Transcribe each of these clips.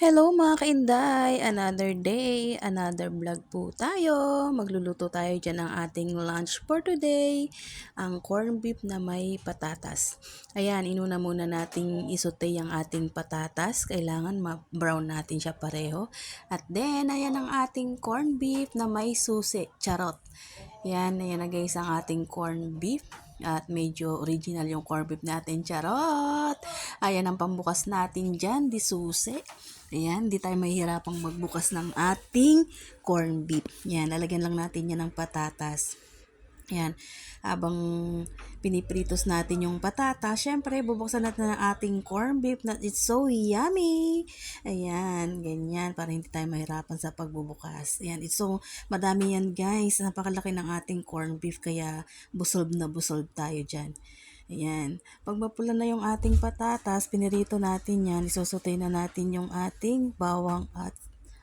Hello mga kainday! Another day, another vlog po tayo. Magluluto tayo dyan ng ating lunch for today. Ang corned beef na may patatas. Ayan, inuna muna nating isote ang ating patatas. Kailangan ma-brown natin siya pareho. At then, ayan ang ating corned beef na may susi. Charot! Ayan na guys ang ating corned beef. At medyo original yung corned beef natin. Charot! Ayan ang pambukas natin dyan, di susi. Ayan, di tayo mahihirapang magbukas ng ating corned beef. Ayan, lalagyan lang natin yan ng patatas. Ayan, habang pinipritos natin yung patatas, syempre bubuksan natin ang ating corned beef na it's so yummy. Ayan, ganyan, para hindi tayo mahirapan sa pagbubukas. Ayan, it's so madami yan guys. Napakalaki ng ating corned beef, kaya busog na busog tayo dyan. Ayan. Pag mapula na yung ating patatas, pinirito natin yan. Isusutay na natin yung ating bawang at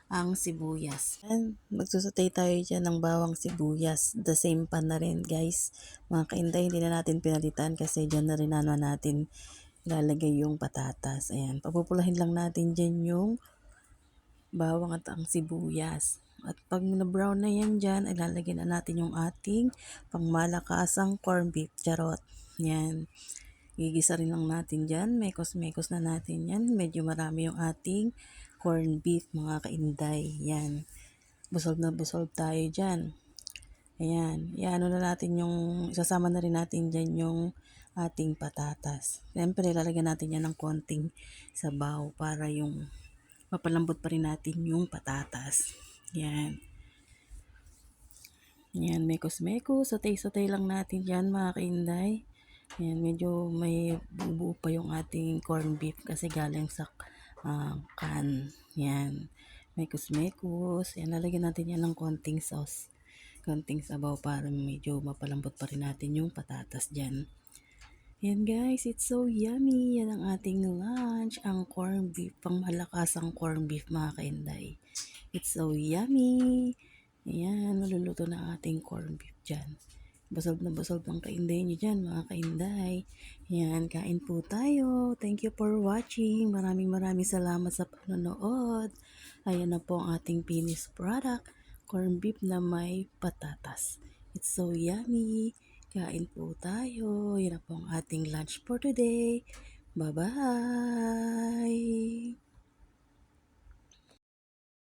ang sibuyas. And magsusutay tayo dyan ng bawang sibuyas. The same pan na rin guys. Mga kainday, hindi na natin pinalitan kasi dyan na rin natin ilalagay yung patatas. Ayan. Papupulahin lang natin dyan yung bawang at ang sibuyas. At pag na-brown na yan dyan, ilalagay na natin yung ating pangmalakasang corned beef. Charot. Yan. Gigisa rin lang natin dyan. Mekos-mekos na natin yan. Medyo marami yung ating corned beef, mga kainday. Yan. Busog na busog tayo dyan. Ayan. Iano na natin yung, isasama na rin natin dyan yung ating patatas. Siyempre, lalagyan natin yan ng konting sabaw para yung mapalambot pa rin natin yung patatas. Yan. Yan, mekos-mekos. Sotay-sotay lang natin yan, mga kainday. Yan, medyo may bubuo pa yung ating corned beef kasi galing sa can. Yan, mekos-mekos. Yan, lalagyan natin yan ng konting sauce. Konting sabaw para medyo mapalambot pa rin natin yung patatas dyan. Yan guys, it's so yummy. Yan ang ating lunch. Ang corned beef, pang malakas ang corned beef, mga kainday. It's so yummy. Ayan, maluluto na ang ating corned beef dyan. Busog na busog ang kainday nyo dyan, mga kainday. Yan, kain po tayo. Thank you for watching. Maraming salamat sa panonood. Ayan na po ang ating finished product. Corned beef na may patatas. It's so yummy. Kain po tayo. Yan na po ang ating lunch for today. Bye-bye!